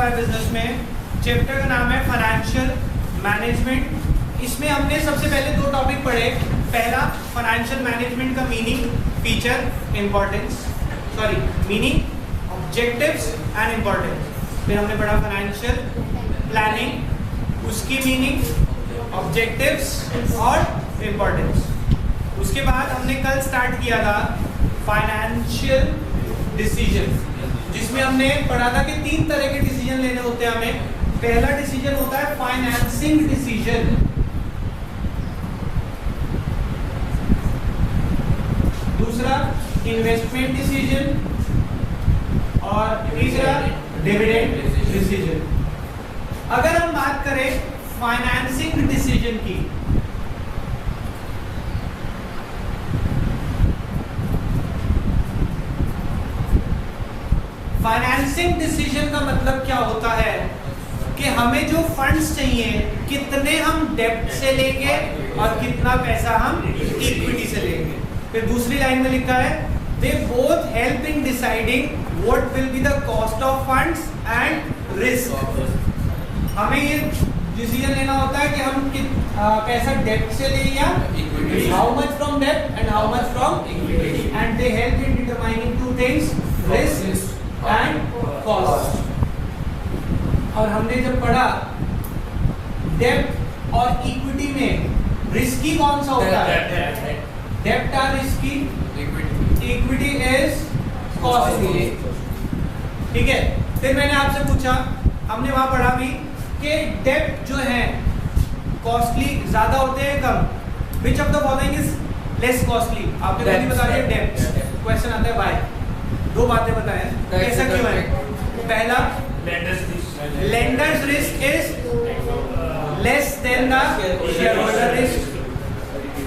है बिजनेस में। चैप्टर का नाम है फाइनेंशियल मैनेजमेंट। इसमें हमने सबसे पहले दो टॉपिक पढ़े। पहला फाइनेंशियल मैनेजमेंट का meaning, feature, importance, meaning, objectives and importance. फिर हमने पढ़ा फाइनेंशियल प्लानिंग, उसकी मीनिंग, ऑब्जेक्टिव्स और इंपॉर्टेंस। उसके बाद हमने कल स्टार्ट किया था फाइनेंशियल डिसीजन, जिसमें हमने पढ़ा था कि 3 तरह के डिसीजन लेने होते हैं हमें। पहला डिसीजन होता है फाइनेंसिंग डिसीजन, दूसरा इन्वेस्टमेंट डिसीजन और तीसरा डिविडेंड डिसीजन। अगर हम बात करें फाइनेंसिंग डिसीजन की, फाइनेंसिंग डिसीजन का मतलब क्या होता है कि हमें जो फंड्स चाहिए कितने हम डेब्ट से लेंगे और कितना पैसा हम इक्विटी से लेंगे। फिर दूसरी लाइन में लिखा है they both help in deciding what will be the cost of funds and risk. हमें ये डिसीजन लेना होता है कि हम पैसा डेब्ट से लें या इक्विटी, हाउ मच फ्रॉम डेब्ट and how much from equity, and they help in determining 2 things, risk and cost. और हमने जब पढ़ा डेब्ट और इक्विटी में रिस्की कौन सा होता है? डेब्ट are risky, equity is costly. ठीक है। फिर मैंने आपसे पूछा, हमने वहां पढ़ा भी कि डेब्ट जो है कॉस्टली ज्यादा होते हैं कम। Which of the following is less costly? आपने खुद ही बता दिया डेब्ट। क्वेश्चन आता है व्हाई। 2 बातें बताएं ऐसा क्यों है। पहला, lenders risk is less than the share holder risk.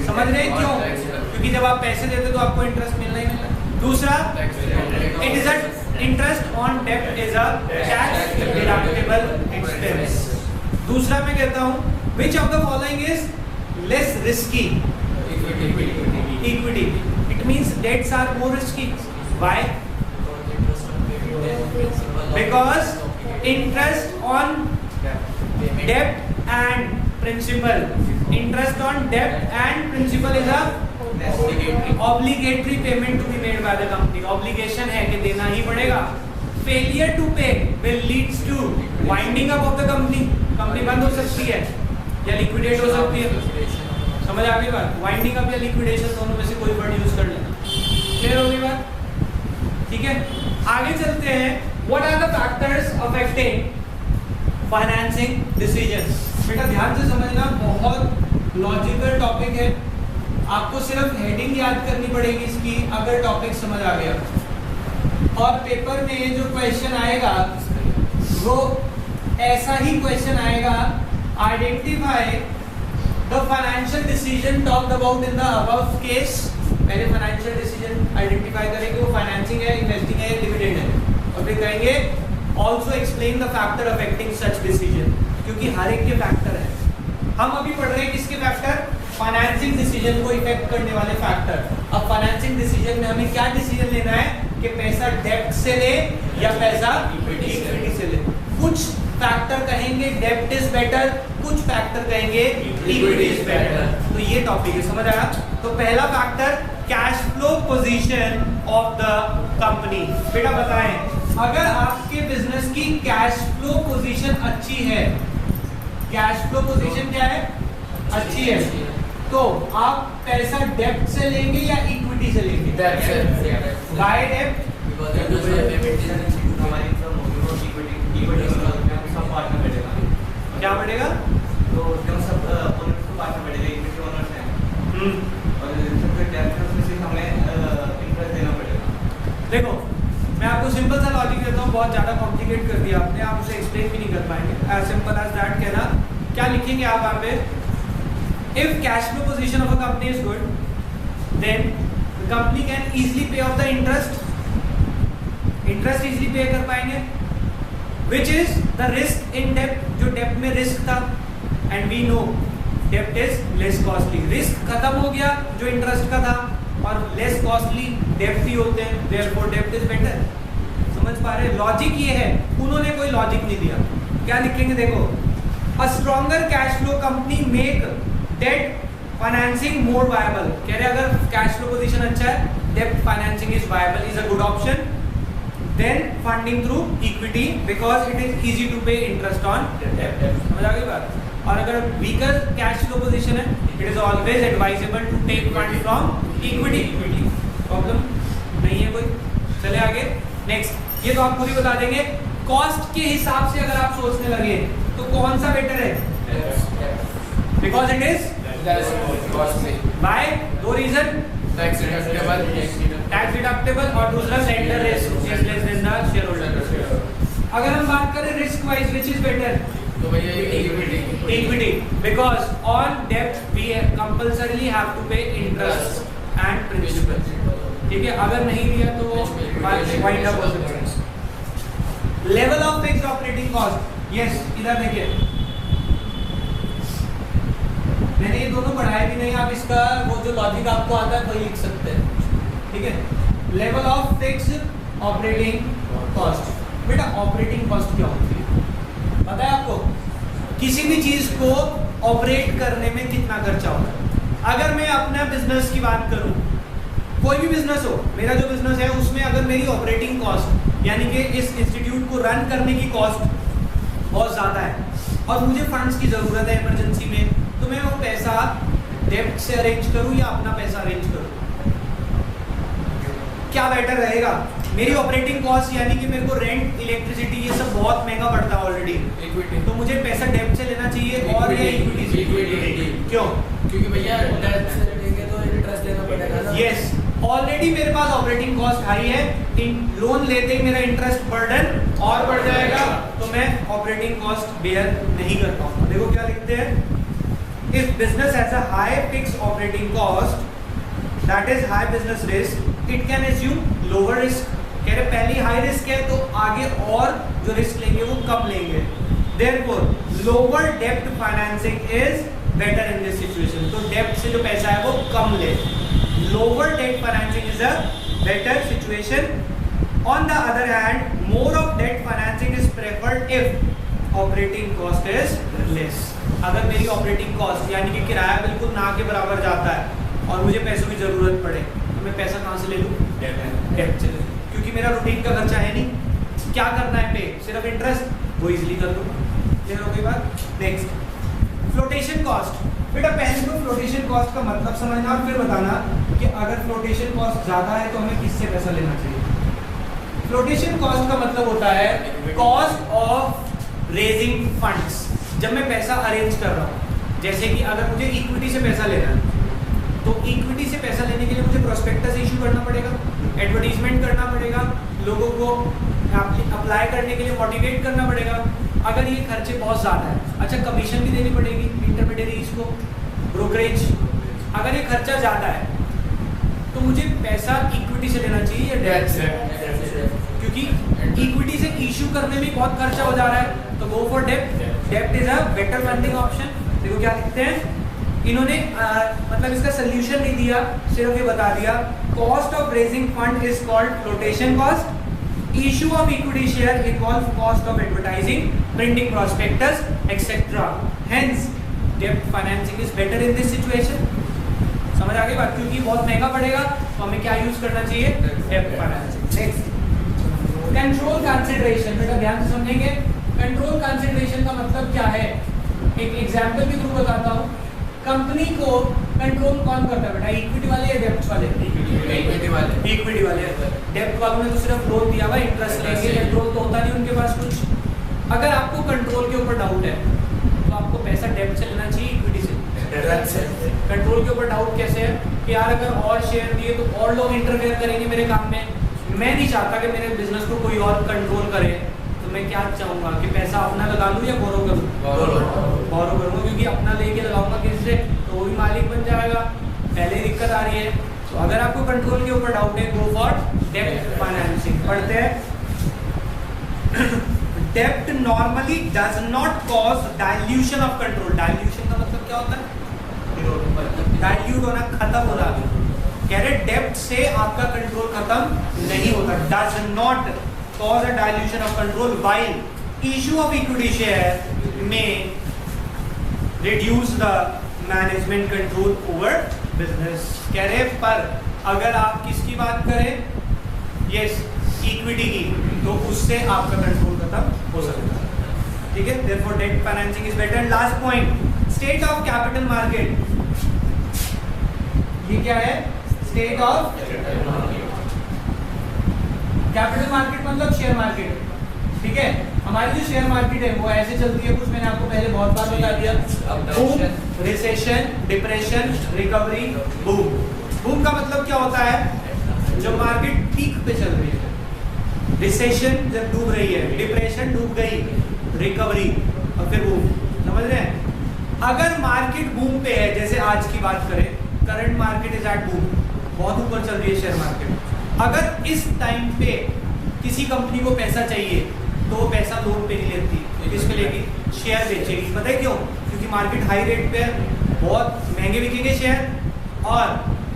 समझ रहे हैं क्यों? क्योंकि जब आप पैसे देते तो आपको इंटरेस्ट मिलना ही मिलना। दूसरा, it is a interest on डेब्ट is a tax deductible expense. दूसरा मैं कहता हूं which of the following is less risky? Equity. It means debts are more risky. Why? Because interest on debt and principal, interest on debt and principal is a obligatory payment to be made by the company. Obligation है कि देना ही पड़ेगा। Failure to pay will leads to winding up of the company. Company बंद हो सकती है या liquidate हो सकती है। समझ आ गई बात? वाइंडिंग अप या लिक्विडेशन दोनों में से कोई वर्ड यूज कर लेना। क्लियर हो गई बात? ठीक है, आगे चलते हैं। What are the factors affecting financing decisions? बेटा ध्यान से समझना, बहुत लॉजिकल टॉपिक है। आपको सिर्फ हेडिंग याद करनी पड़ेगी इसकी, अगर टॉपिक समझ आ गया। और पेपर में जो क्वेश्चन आएगा वो ऐसा ही क्वेश्चन आएगा, identify the financial decision talked about in the above case. पहले फाइनेंशियल डिसीजन आइडेंटिफाई करेंगे, वो फाइनेंसिंग है, इन्वेस्टिंग है, डिविडेंड है। और फिर कहेंगे also explain the factor affecting such decision, क्योंकि हर एक के फैक्टर है। हम अभी पढ़ रहे हैं किसके फैक्टर? फाइनेंसिंग डिसीजन को इफेक्ट करने वाले फैक्टर। अब फाइनेंसिंग डिसीजन में हमें क्या डिसीजन लेना है कि पैसा डेब्ट से ले या पैसा इक्विटी से ले। कुछ फैक्टर कहेंगे डेब्ट इज बेटर, कुछ फैक्टर कहेंगे इक्विटी इज बेटर। तो ये टॉपिक है, समझ आया? तो पहला factor cash flow position of the company. बेटा बताएं, अगर आपके बिजनेस की कैश फ्लो पोजीशन अच्छी है, कैश फ्लो पोजीशन क्या है? अच्छी है, तो आप पैसा डेब्ट से लेंगे या इक्विटी से लेंगे? डेब्ट से। बाय डेब्ट क्या बढ़ेगा? तो जब सब ओनर्स को पार्टनर बढ़ेगा, इक्विटी ओनर्स हैं और सबके डेब्ट में सिर्फ हमें इंटरेस्ट देना पड़ेगा। देखो मैं आपको सिंपल सा लॉजिक देता हूँ, बहुत ज़्यादा कॉम्प्लिकेट कर दिया आपने, आप उसे एक्सप्लेन भी नहीं कर पाएंगे। एज सिंपल एज दैट कहना, क्या लिखेंगे आप यहाँ पे? If cash flow position of a company is good, then the company can easily pay off the interest easily pay कर पाएंगे, which is the risk in डेब्ट, जो डेब्ट में रिस्क था, एंड वी नो डेब्ट इज लेस कॉस्टली। रिस्क खत्म हो गया जो इंटरेस्ट का था, और लेस कॉस्टली डेब्ट ही होते हैं, देयरफॉर डेब्ट इज बेटर। समझ पा रहे हैं? लॉजिक ये है, उन्होंने कोई लॉजिक नहीं दिया। क्या लिखेंगे देखो, a stronger cash flow company make debt financing more viable. कह रहे अगर कैश फ्लो पोजीशन अच्छा है, debt financing is viable, is a good option then funding through equity because it is easy to pay interest on debt. समझ आ गई बात? और अगर वीकर कैश फ्लो पोजीशन है, it is always advisable to take fund from equity. Problem नहीं है कोई? चले आगे नेक्स्ट। ये तो आप पूरी बता देंगे। कॉस्ट के हिसाब से अगर आप सोचने लगे तो कौन सा बेटर है? बिकॉज इट इज बाय दो रीजन, टैक्स डिडक्टेबल और दूसरा centre risk is less than the share holder. अगर हम बात करें risk wise which is better, तो भैया इक्विटी बिकॉज ऑन डेब्ट we compulsorily have to pay interest and principal. ठीक है, अगर नहीं दिया तो वाइंड अप हो सकता है। Level of fixed operating cost, yes इधर देखिए मैंने ये दोनों पढ़ाए भी नहीं, आप इसका वो जो लॉजिक आपको आता है वही लिख सकते हैं। ठीक है, level of fixed operating cost. बेटा ऑपरेटिंग कॉस्ट क्या होती है पता है आपको? किसी भी चीज को ऑपरेट करने में कितना खर्चा होता है। अगर मैं अपना बिजनेस की बात करूं, कोई भी बिजनेस हो, मेरा जो बिजनेस है उसमें अगर मेरी ऑपरेटिंग कॉस्ट यानी कि इस इंस्टीट्यूट को रन करने की कॉस्ट बहुत ज़्यादा है और मुझे फंड्स की ज़रूरत है इमरजेंसी में, तो मैं वो पैसा डेब्ट से अरेंज करूं या अपना पैसा अरेंज करूं? क्या बेटर रहेगा? मेरी ऑपरेटिंग कॉस्ट यानी कि मेरे को रेंट, इलेक्ट्रिसिटी ये सब बहुत महंगा पड़ता है ऑलरेडी, इक्विटी, तो मुझे पैसा डेब्ट से लेना चाहिए और या इक्विटी से? क्यों? क्योंकि भैया डेब्ट से लेंगे तो इंटरेस्ट देना पड़ेगा ना। यस, ऑलरेडी मेरे पास ऑपरेटिंग कॉस्ट हाई है, लोन लेते ही मेरा इंटरेस्ट बर्डन और बढ़ जाएगा, तो मैं ऑपरेटिंग कॉस्ट बेयर नहीं कर पाऊंगा। देखो क्या लिखते हैं, if business has a high fixed operating cost that is high business risk, it can assume lower risk. कह रहे पहली हाई रिस्क है तो आगे और जो रिस्क लेंगे वो कम लेंगे। देयरफॉर लोअर डेब्ट financing is better in this situation. तो डेब्ट से जो पैसा है वो कम ले। Lower date financing is a better situation. On the other hand more of date financing is preferred if operating cost is less. अगर मेरी ऑपरेटिंग कॉस्ट यानी कि किराया बिल्कुल ना के बराबर जाता है और मुझे पैसों की जरूरत पड़े तो मैं पैसा कहाँ से ले लूँ? डेब्ट से ले लूँ, क्योंकि मेरा रूटीन का खर्चा है नहीं। क्या करना है पे? सिर्फ इंटरेस्ट, वो इजीली कर दूँ। क्लियर हो गई बात? Next, flotation cost. बेटा पहले तो फ्लोटेशन कॉस्ट का मतलब समझना और फिर बताना कि अगर फ्लोटेशन कॉस्ट ज़्यादा है तो हमें किससे पैसा लेना चाहिए। फ्लोटेशन कॉस्ट का मतलब होता है कॉस्ट ऑफ रेजिंग फंड्स। जब मैं पैसा अरेंज कर रहा हूँ, जैसे कि अगर मुझे इक्विटी से पैसा लेना है तो इक्विटी से पैसा लेने के लिए मुझे प्रोस्पेक्टस इशू करना पड़ेगा, एडवर्टीजमेंट करना पड़ेगा, लोगों को अप्लाई करने के लिए मोटिवेट करना पड़ेगा। अगर ये खर्चे बहुत ज़्यादा है, अच्छा कमीशन भी देनी पड़ेगी इंटरमीडियरीज को, ब्रोकरेज। अगर ये खर्चा ज़्यादा है तो मुझे पैसा इक्विटी से लेना चाहिए या डेब्ट से? क्योंकि इक्विटी से इशू करने में बहुत खर्चा हो जा रहा है, तो गो फॉर डेब्ट। डेब्ट is a better funding option. देखो क्या लिखते हैं इन्होंने, मतलब इसका सोल्यूशन नहीं दिया, सिर्फ ये बता दिया cost of raising fund is called flotation cost. Issue of equity share involve cost of advertising, printing prospectus, etc. Hence, debt financing is better in this situation. समझ आ गई बात? क्योंकि बहुत महंगा पड़ेगा तो हमें क्या यूज करना चाहिए? डेब्ट फाइनेंसिंग। Next, control consideration. बेटा ध्यान से समझेंगे, कंट्रोल कंसिडरेशन का मतलब क्या है? एक एग्जाम्पल के थ्रू बताता हूँ। कंपनी को कंट्रोल कौन करता है बेटा? इक्विटी वाले या डेब्ट वाले? इक्विटी वाले। डेब्ट वालों ने तो सिर्फ लोन दिया हुआ, इंटरेस्ट लेंगे, कंट्रोल तो होता नहीं उनके पास कुछ। अगर आपको कंट्रोल के ऊपर डाउट है तो आपको पैसा डेब्ट से लेना चाहिए इक्विटी से? कंट्रोल के ऊपर डाउट कैसे है कि यार अगर और शेयर दिए तो और लोग इंटरफेयर करेंगे मेरे काम में, मैं नहीं चाहता कि मेरे बिजनेस को कोई और कंट्रोल करे, तो मैं क्या चाहूँगा कि पैसा अपना लगा लूँ या बोरो करूँ? बोरो करूँगा, क्योंकि अपना लेके लगाऊंगा किससे तो वो भी मालिक बन जाएगा। पहले ही दिक्कत आ रही है। तो अगर आपको कंट्रोल के ऊपर डाउट है, गो फॉर डेब्ट फाइनेंसिंग। पढ़ते हैं, डेब्ट normally does not cause dilution of control. Dilution का मतलब क्या होता है? डाइल्यूट होना, खत्म होना। कह रहे डेब्ट से आपका कंट्रोल खत्म नहीं होता। Does not cause a dilution of control, while issue of equity share may reduce the management control over business. कह रहे पर अगर आप किसकी बात करें, यस इक्विटी की, तो उससे आपका कंट्रोल खत्म हो सकता है. ठीक है, therefore debt financing is better. Last point, state of capital market. ये क्या है? State of capital market मतलब शेयर मार्केट. ठीक है, हमारी जो शेयर मार्केट है वो ऐसे चलती है कुछ, मैंने आपको पहले बहुत बार बता दिया. Boom, recession, depression, recovery, boom. Boom का मतलब क्या होता है? जब मार्केट पीक पे चल रही है. रिसेशन जब डूब रही है, डिप्रेशन डूब गई, रिकवरी और फिर बूम. समझ रहे हैं? अगर मार्केट बूम पे है, जैसे आज की बात करें, current market is at boom, बहुत ऊपर चल रही है शेयर मार्केट. अगर इस टाइम पे किसी कंपनी को पैसा चाहिए तो वो पैसा लोन पे नहीं लेती, किसके लेगी? शेयर बेचेगी. पता है क्यों? क्योंकि मार्केट हाई रेट पे है, बहुत महंगे बिकेंगे शेयर और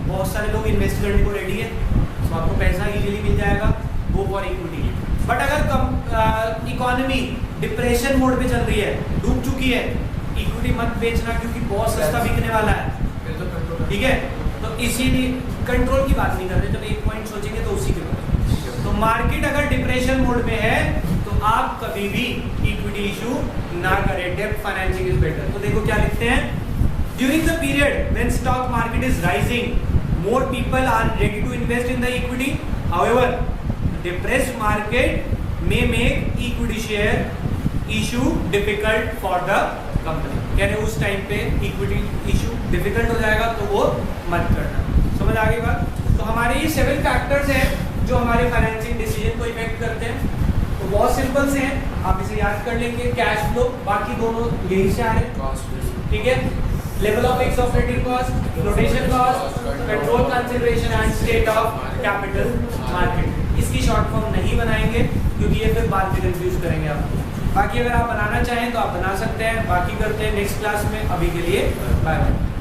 बहुत सारे लोग इन्वेस्ट करने को रेडी है, तो आपको पैसा इजीली मिल जाएगा. वो फॉर इक्विटी. बट अगर इकोनॉमी डिप्रेशन मोड पे चल रही है, डूब चुकी है, इक्विटी मत बेचना क्योंकि बहुत सस्ता बिकने वाला है. ठीक है, तो इसीलिए कंट्रोल की बात नहीं कर रहे, जब एक पॉइंट सोचेंगे तो उसी के बाद. तो मार्केट अगर डिप्रेशन मोड में है तो आप कभी भी इक्विटी इशू ना करें. डेब्ट फाइनेंसिंग इज बेटर. तो देखो क्या लिखते हैं, during the period when stock market is rising more people are ready to invest in the equity. However depressed market may make equity share issue difficult for the company. कह रहे उस time पे equity issue difficult हो जाएगा तो वो मत करना. समझ आ गई बात? तो हमारे ये 7 फैक्टर्स हैं जो हमारे फाइनेंसिंग डिसीजन को इफेक्ट करते हैं. तो बहुत सिंपल से हैं, आप इसे याद कर लेंगे. कैश फ्लो, बाकी दोनों यही से आ रहे हैं. ठीक है, level of fixed operating cost, flotation cost, control consideration and state of capital market. इसकी शॉर्ट फॉर्म नहीं बनाएंगे क्योंकि ये फिर बाद में कंफ्यूज करेंगे आपको. बाकी अगर आप बनाना चाहें तो आप बना सकते हैं. बाकी करते हैं नेक्स्ट क्लास में. अभी के लिए बाय बाय.